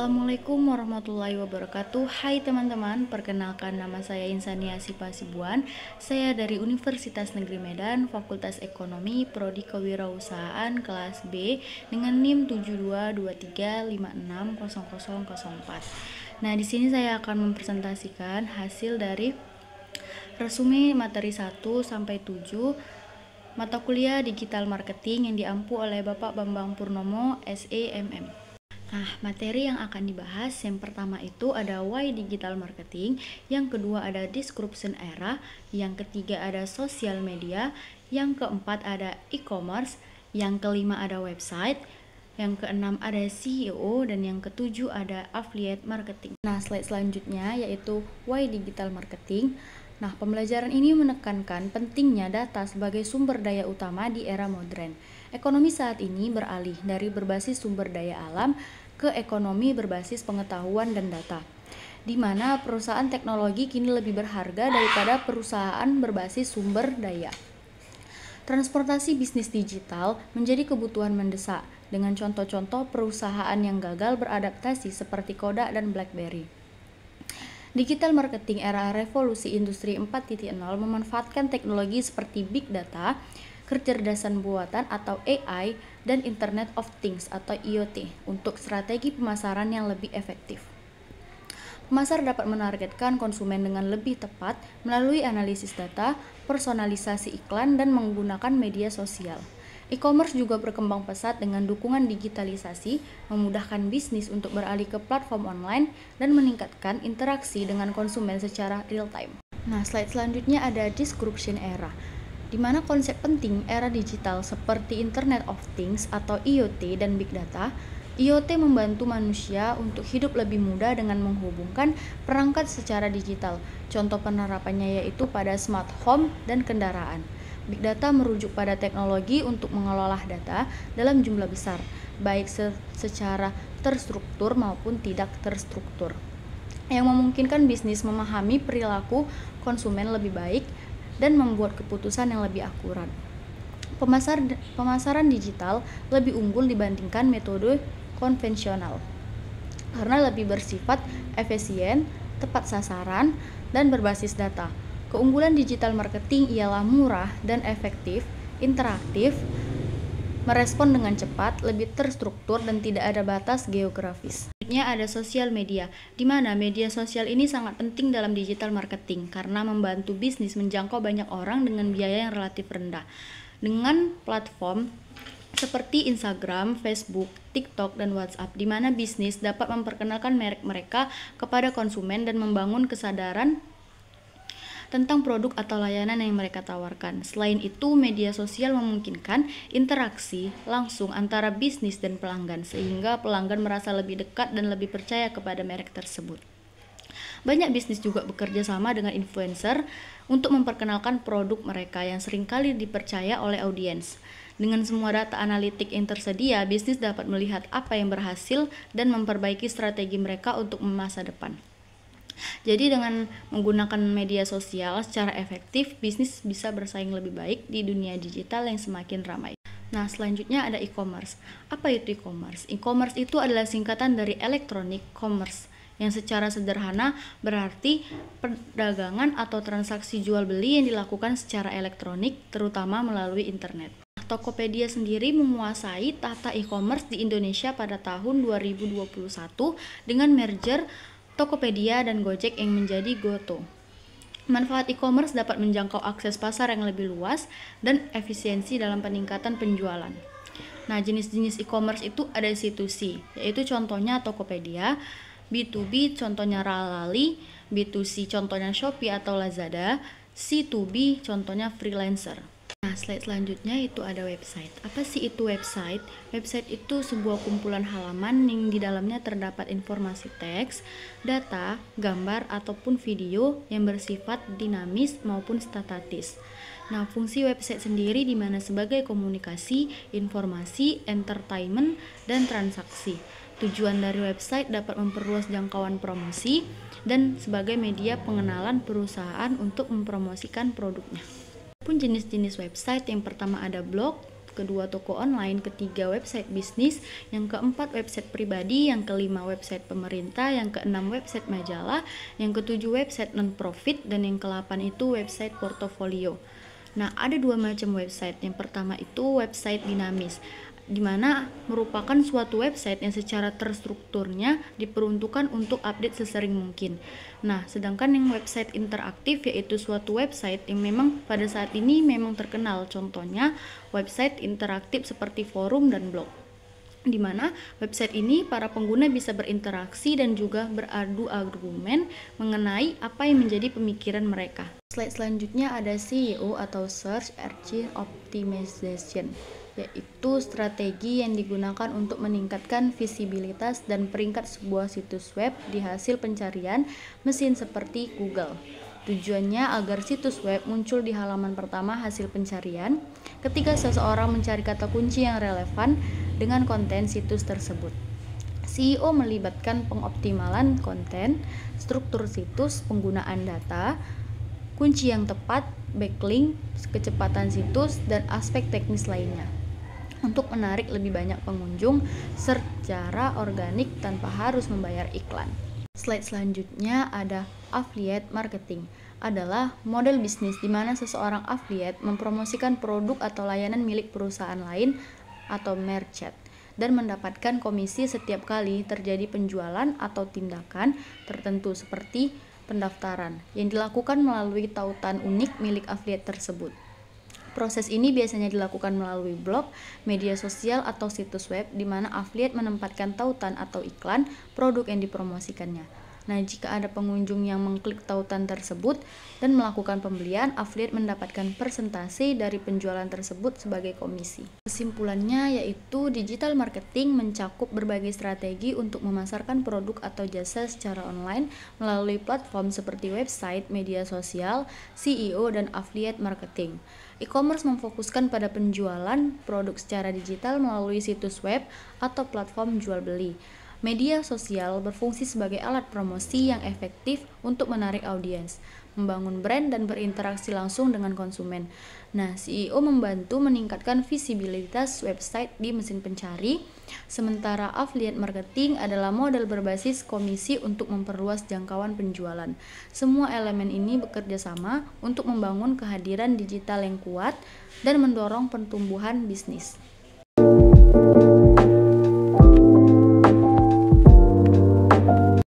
Assalamualaikum warahmatullahi wabarakatuh. Hai teman-teman, perkenalkan nama saya Insania Sipasibuan. Saya dari Universitas Negeri Medan, Fakultas Ekonomi, Prodi Kewirausahaan kelas B dengan NIM 7223560004. Nah, di sini saya akan mempresentasikan hasil dari resume materi 1 sampai 7 mata kuliah digital marketing yang diampu oleh Bapak Bambang Purnomo, SEMM. Nah, materi yang akan dibahas yang pertama itu ada why digital marketing, yang kedua ada disruption era, yang ketiga ada social media, yang keempat ada e-commerce, yang kelima ada website, yang keenam ada CEO, dan yang ketujuh ada affiliate marketing. Nah, slide selanjutnya yaitu why digital marketing. Nah, pembelajaran ini menekankan pentingnya data sebagai sumber daya utama di era modern. Ekonomi saat ini beralih dari berbasis sumber daya alam ke ekonomi berbasis pengetahuan dan data, di mana perusahaan teknologi kini lebih berharga daripada perusahaan berbasis sumber daya. Transportasi bisnis digital menjadi kebutuhan mendesak, dengan contoh-contoh perusahaan yang gagal beradaptasi seperti Kodak dan BlackBerry. Digital marketing era revolusi industri 4.0 memanfaatkan teknologi seperti big data, kecerdasan buatan atau AI, dan Internet of Things atau IoT untuk strategi pemasaran yang lebih efektif. Pemasar dapat menargetkan konsumen dengan lebih tepat melalui analisis data, personalisasi iklan, dan menggunakan media sosial. E-commerce juga berkembang pesat dengan dukungan digitalisasi, memudahkan bisnis untuk beralih ke platform online dan meningkatkan interaksi dengan konsumen secara real time. Nah, slide selanjutnya ada disruption era, di mana konsep penting era digital seperti Internet of Things atau IoT dan Big Data. IoT membantu manusia untuk hidup lebih mudah dengan menghubungkan perangkat secara digital. Contoh penerapannya yaitu pada smart home dan kendaraan. Big Data merujuk pada teknologi untuk mengelola data dalam jumlah besar, baik secara terstruktur maupun tidak terstruktur, yang memungkinkan bisnis memahami perilaku konsumen lebih baik dan membuat keputusan yang lebih akurat. Pemasaran digital lebih unggul dibandingkan metode konvensional karena lebih bersifat efisien, tepat sasaran, dan berbasis data. Keunggulan digital marketing ialah murah dan efektif, interaktif, merespon dengan cepat, lebih terstruktur, dan tidak ada batas geografis. Selanjutnya ada sosial media, di mana media sosial ini sangat penting dalam digital marketing karena membantu bisnis menjangkau banyak orang dengan biaya yang relatif rendah. Dengan platform seperti Instagram, Facebook, TikTok, dan WhatsApp, di mana bisnis dapat memperkenalkan merek mereka kepada konsumen dan membangun kesadaran tentang produk atau layanan yang mereka tawarkan. Selain itu, media sosial memungkinkan interaksi langsung antara bisnis dan pelanggan, sehingga pelanggan merasa lebih dekat dan lebih percaya kepada merek tersebut. Banyak bisnis juga bekerja sama dengan influencer untuk memperkenalkan produk mereka yang seringkali dipercaya oleh audiens. Dengan semua data analitik yang tersedia, bisnis dapat melihat apa yang berhasil dan memperbaiki strategi mereka untuk masa depan. Jadi dengan menggunakan media sosial secara efektif, bisnis bisa bersaing lebih baik di dunia digital yang semakin ramai. Nah, selanjutnya ada e-commerce. Apa itu e-commerce? E-commerce itu adalah singkatan dari electronic commerce, yang secara sederhana berarti perdagangan atau transaksi jual beli yang dilakukan secara elektronik, terutama melalui internet. Tokopedia sendiri menguasai tata e-commerce di Indonesia pada tahun 2021 dengan merger Tokopedia dan Gojek yang menjadi Goto. Manfaat e-commerce dapat menjangkau akses pasar yang lebih luas dan efisiensi dalam peningkatan penjualan. Nah, jenis-jenis e-commerce itu ada C2C, yaitu contohnya Tokopedia, B2B contohnya Ralali, B2C contohnya Shopee atau Lazada, C2B contohnya freelancer. Nah, slide selanjutnya itu ada website. Apa sih itu website? Website itu sebuah kumpulan halaman yang di dalamnya terdapat informasi teks, data, gambar, ataupun video yang bersifat dinamis maupun statis. Nah, fungsi website sendiri di mana sebagai komunikasi, informasi, entertainment, dan transaksi. Tujuan dari website dapat memperluas jangkauan promosi dan sebagai media pengenalan perusahaan untuk mempromosikan produknya. Pun jenis-jenis website, yang pertama ada blog, kedua toko online, ketiga website bisnis, yang keempat website pribadi, yang kelima website pemerintah, yang keenam website majalah, yang ketujuh website non-profit, dan yang ke-8 itu website portofolio. Nah, ada dua macam website. Yang pertama itu website dinamis, di mana merupakan suatu website yang secara terstrukturnya diperuntukkan untuk update sesering mungkin. Nah, sedangkan yang website interaktif yaitu suatu website yang memang pada saat ini memang terkenal. Contohnya website interaktif seperti forum dan blog, di mana website ini para pengguna bisa berinteraksi dan juga beradu argumen mengenai apa yang menjadi pemikiran mereka. Slide selanjutnya ada SEO atau Search Engine Optimization, yaitu strategi yang digunakan untuk meningkatkan visibilitas dan peringkat sebuah situs web di hasil pencarian mesin seperti Google. Tujuannya agar situs web muncul di halaman pertama hasil pencarian ketika seseorang mencari kata kunci yang relevan dengan konten situs tersebut. SEO melibatkan pengoptimalan konten, struktur situs, penggunaan data, kunci yang tepat, backlink, kecepatan situs, dan aspek teknis lainnya untuk menarik lebih banyak pengunjung secara organik tanpa harus membayar iklan. Slide selanjutnya ada affiliate marketing, adalah model bisnis di mana seseorang affiliate mempromosikan produk atau layanan milik perusahaan lain atau merchant dan mendapatkan komisi setiap kali terjadi penjualan atau tindakan tertentu seperti pendaftaran yang dilakukan melalui tautan unik milik affiliate tersebut. Proses ini biasanya dilakukan melalui blog, media sosial, atau situs web di mana affiliate menempatkan tautan atau iklan produk yang dipromosikannya. Nah, jika ada pengunjung yang mengklik tautan tersebut dan melakukan pembelian, affiliate mendapatkan persentase dari penjualan tersebut sebagai komisi. Kesimpulannya yaitu digital marketing mencakup berbagai strategi untuk memasarkan produk atau jasa secara online melalui platform seperti website, media sosial, SEO, dan affiliate marketing. E-commerce memfokuskan pada penjualan produk secara digital melalui situs web atau platform jual beli. Media sosial berfungsi sebagai alat promosi yang efektif untuk menarik audiens, membangun brand, dan berinteraksi langsung dengan konsumen. Nah, SEO membantu meningkatkan visibilitas website di mesin pencari, sementara affiliate marketing adalah model berbasis komisi untuk memperluas jangkauan penjualan. Semua elemen ini bekerja sama untuk membangun kehadiran digital yang kuat dan mendorong pertumbuhan bisnis.